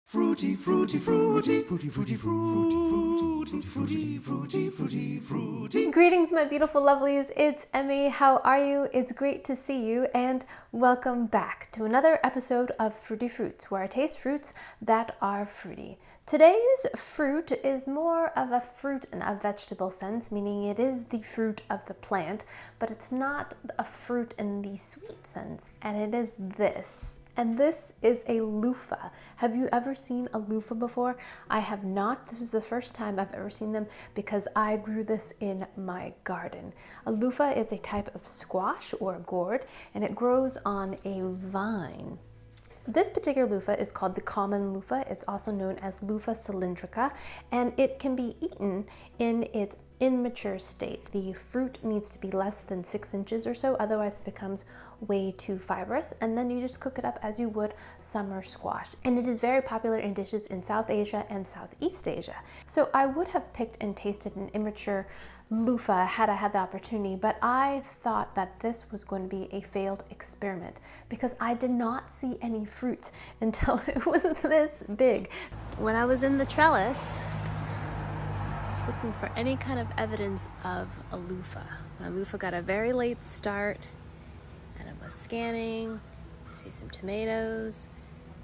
Fruity, fruity, fruity, fruity, fruity, fruity, fruity, fruity, fruity, fruity. Greetings, my beautiful lovelies. It's Emmy. How are you? It's great to see you, and welcome back to another episode of Fruity Fruits, where I taste fruits that are fruity. Today's fruit is more of a fruit in a vegetable sense, meaning it is the fruit of the plant, but it's not a fruit in the sweet sense, and it is this. And this is a loofah. Have you ever seen a loofah before? I have not. This is the first time I've ever seen them because I grew this in my garden. A loofah is a type of squash or gourd, and it grows on a vine. This particular loofah is called the common loofah. It's also known as Loofah cylindrica, and it can be eaten in its immature state. The fruit needs to be less than 6 inches or so, otherwise it becomes way too fibrous, and then you just cook it up as you would summer squash. And it is very popular in dishes in South Asia and Southeast Asia. So I would have picked and tasted an immature loofah had I had the opportunity, but I thought that this was going to be a failed experiment because I did not see any fruit until it was this big. When I was in the trellis, just looking for any kind of evidence of a loofah. My loofah got a very late start, and I was scanning. I see some tomatoes,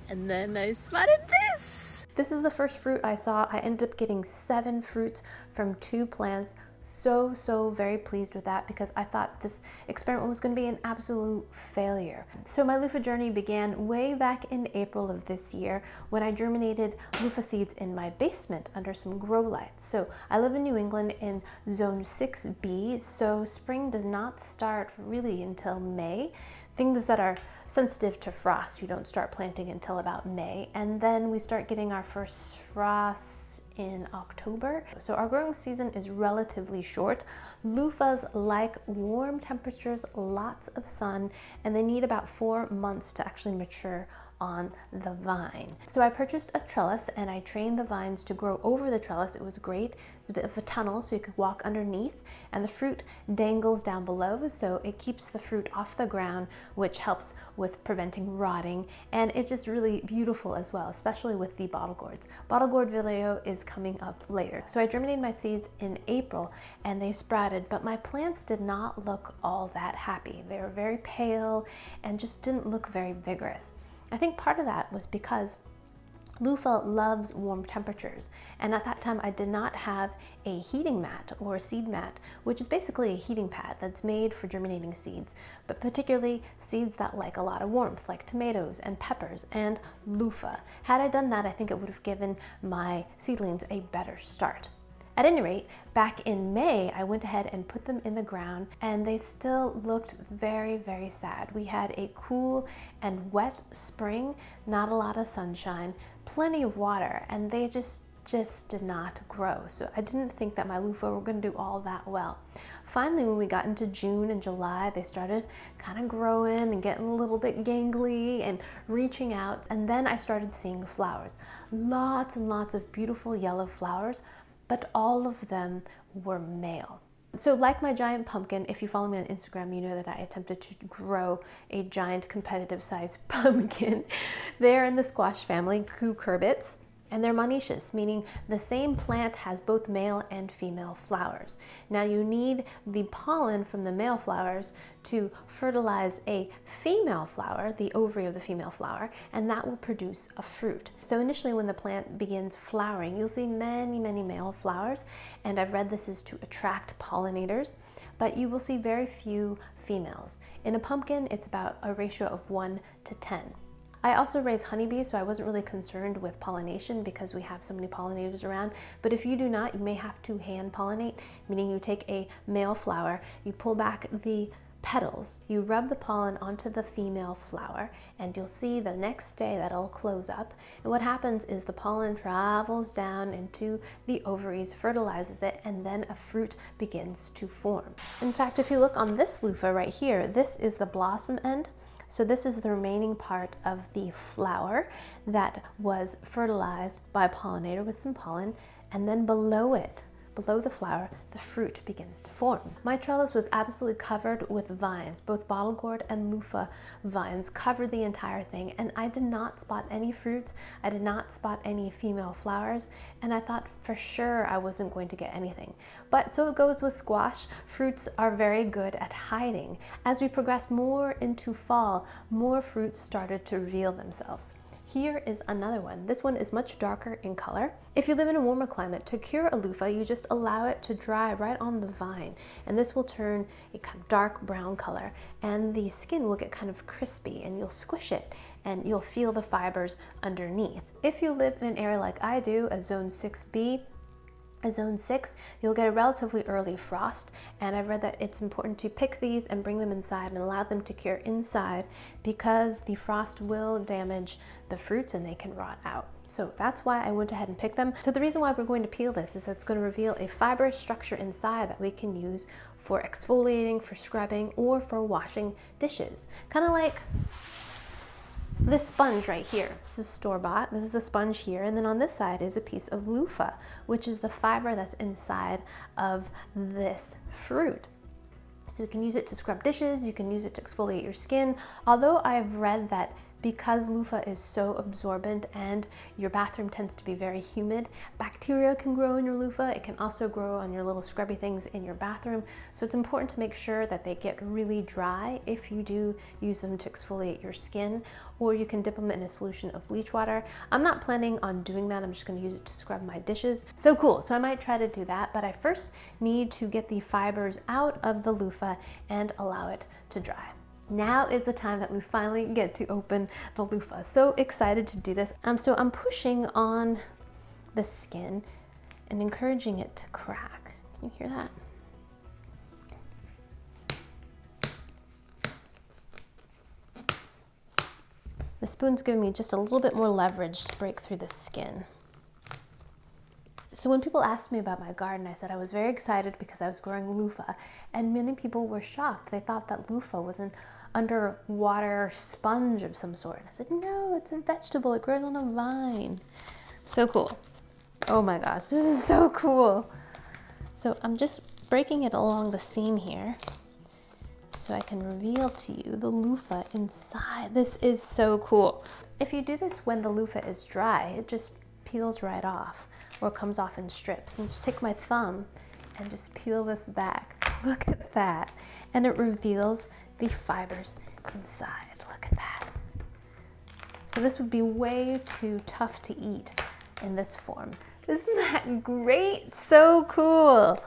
and then I spotted this. This is the first fruit I saw. I ended up getting 7 fruits from 2 plants. So very pleased with that because I thought this experiment was going to be an absolute failure. So my loofah journey began way back in April of this year when I germinated loofah seeds in my basement under some grow lights. So I live in New England in zone 6B, so spring does not start really until May. Things that are sensitive to frost, you don't start planting until about May, and then we start getting our first frosts in October. So our growing season is relatively short. Loofahs like warm temperatures, lots of sun, and they need about 4 months to actually mature on the vine. So I purchased a trellis and I trained the vines to grow over the trellis. It was great. It's a bit of a tunnel so you could walk underneath, and the fruit dangles down below, so it keeps the fruit off the ground, which helps with preventing rotting, and it's just really beautiful as well, especially with the bottle gourds. Bottle gourd video is coming up later. So I germinated my seeds in April and they sprouted, but my plants did not look all that happy. They were very pale and just didn't look very vigorous. I think part of that was because loofah loves warm temperatures, and at that time I did not have a heating mat or a seed mat, which is basically a heating pad that's made for germinating seeds, but particularly seeds that like a lot of warmth, like tomatoes and peppers and loofah. Had I done that, I think it would have given my seedlings a better start. At any rate, back in May, I went ahead and put them in the ground, and they still looked very sad. We had a cool and wet spring, not a lot of sunshine, plenty of water, and they just did not grow. So I didn't think that my loofah were going to do all that well. Finally, when we got into June and July, they started kind of growing and getting a little bit gangly and reaching out, and then I started seeing flowers. Lots and lots of beautiful yellow flowers, but all of them were male. So like my giant pumpkin, if you follow me on Instagram, you know that I attempted to grow a giant competitive sized pumpkin. They're in the squash family, cucurbits, and they're monoecious, meaning the same plant has both male and female flowers. Now you need the pollen from the male flowers to fertilize a female flower, the ovary of the female flower, and that will produce a fruit. So initially when the plant begins flowering, you'll see many male flowers, and I've read this is to attract pollinators, but you will see very few females. In a pumpkin, it's about a ratio of 1 to 10. I also raise honeybees, so I wasn't really concerned with pollination because we have so many pollinators around. But if you do not, you may have to hand pollinate, meaning you take a male flower, you pull back the petals, you rub the pollen onto the female flower, and you'll see the next day that it'll close up. And what happens is the pollen travels down into the ovaries, fertilizes it, and then a fruit begins to form. In fact, if you look on this loofah right here, this is the blossom end. So this is the remaining part of the flower that was fertilized by a pollinator with some pollen, and then below it below the flower, the fruit begins to form. My trellis was absolutely covered with vines. Both bottle gourd and loofah vines covered the entire thing, and I did not spot any fruits. I did not spot any female flowers, and I thought for sure I wasn't going to get anything. But so it goes with squash. Fruits are very good at hiding. As we progressed more into fall, more fruits started to reveal themselves. Here is another one. This one is much darker in color. If you live in a warmer climate, to cure a loofah, you just allow it to dry right on the vine, and this will turn a kind of dark brown color, and the skin will get kind of crispy, and you'll squish it, and you'll feel the fibers underneath. If you live in an area like I do, a zone 6B, a zone 6, you'll get a relatively early frost, and I've read that it's important to pick these and bring them inside and allow them to cure inside, because the frost will damage the fruits and they can rot out. So that's why I went ahead and picked them. So the reason why we're going to peel this is that it's going to reveal a fibrous structure inside that we can use for exfoliating, for scrubbing, or for washing dishes. Kind of like this sponge right here. This is store-bought. This is a sponge here, and then on this side is a piece of loofah, which is the fiber that's inside of this fruit. So you can use it to scrub dishes, you can use it to exfoliate your skin. Although I've read that because loofah is so absorbent and your bathroom tends to be very humid, bacteria can grow in your loofah. It can also grow on your little scrubby things in your bathroom. So it's important to make sure that they get really dry if you do use them to exfoliate your skin, or you can dip them in a solution of bleach water. I'm not planning on doing that. I'm just going to use it to scrub my dishes. So cool. So I might try to do that, but I first need to get the fibers out of the loofah and allow it to dry. Now is the time that we finally get to open the loofah. So excited to do this. So I'm pushing on the skin and encouraging it to crack. Can you hear that? The spoon's giving me just a little bit more leverage to break through the skin. So when people asked me about my garden, I said I was very excited because I was growing loofah, and many people were shocked. They thought that loofah was an underwater sponge of some sort. And I said, no, it's a vegetable. It grows on a vine. So cool. Oh my gosh, this is so cool. So I'm just breaking it along the seam here so I can reveal to you the loofah inside. This is so cool. If you do this when the loofah is dry, it just peels right off, or comes off in strips. And just take my thumb and just peel this back. Look at that. And it reveals the fibers inside. Look at that. So this would be way too tough to eat in this form. Isn't that great? So cool.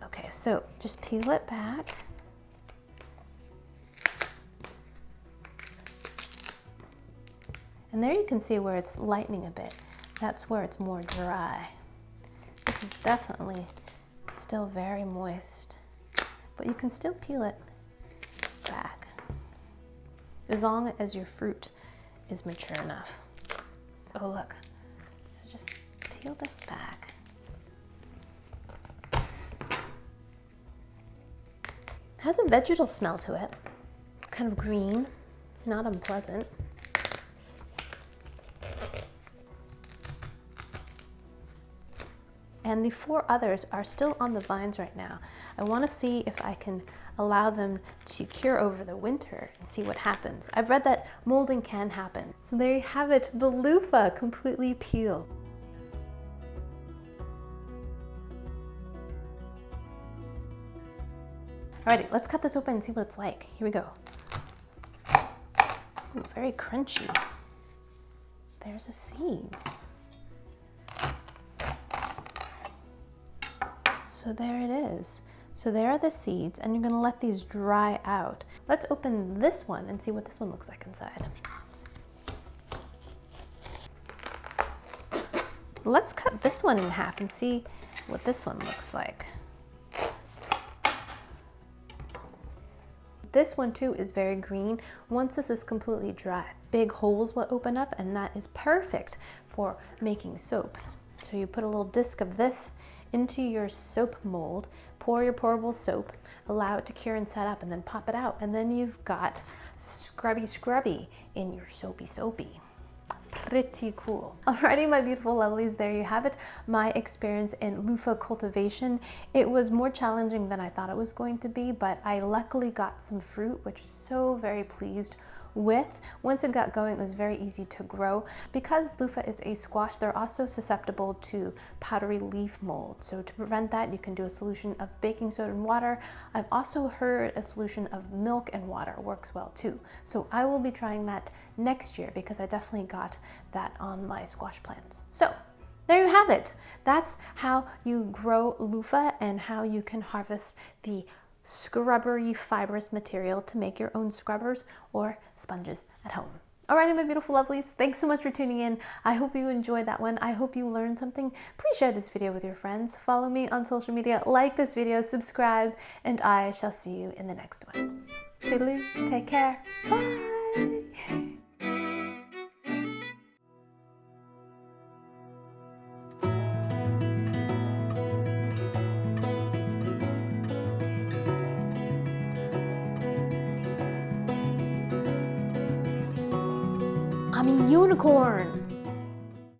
Okay, so just peel it back. And there you can see where it's lightening a bit. That's where it's more dry. This is definitely still very moist, but you can still peel it back as long as your fruit is mature enough. Oh look, so just peel this back. It has a vegetal smell to it, kind of green, not unpleasant. And the 4 others are still on the vines right now. I want to see if I can allow them to cure over the winter and see what happens. I've read that molding can happen. So there you have it, the loofah completely peeled. Alrighty, let's cut this open and see what it's like. Here we go. Ooh, very crunchy. There's the seeds. So there it is. So there are the seeds, and you're gonna let these dry out. Let's open this one and see what this one looks like inside. Let's cut this one in half and see what this one looks like. This one too is very green. Once this is completely dry, big holes will open up, and that is perfect for making soaps. So you put a little disc of this into your soap mold, pour your pourable soap, allow it to cure and set up, and then pop it out. And then you've got scrubby in your soapy. pretty cool. Alrighty, my beautiful lovelies, there you have it. My experience in loofah cultivation. It was more challenging than I thought it was going to be, but I luckily got some fruit, which is so very pleased with. Once it got going, it was very easy to grow. Because loofah is a squash, they're also susceptible to powdery leaf mold. So to prevent that, you can do a solution of baking soda and water. I've also heard a solution of milk and water works well too. So I will be trying that next year because I definitely got that on my squash plants. So there you have it. That's how you grow loofah and how you can harvest the scrubbery fibrous material to make your own scrubbers or sponges at home. Alrighty, my beautiful lovelies, thanks so much for tuning in. I hope you enjoyed that one. I hope you learned something. Please share this video with your friends. Follow me on social media, like this video, subscribe, and I shall see you in the next one. Toodaloo, take care, bye. I'm a unicorn.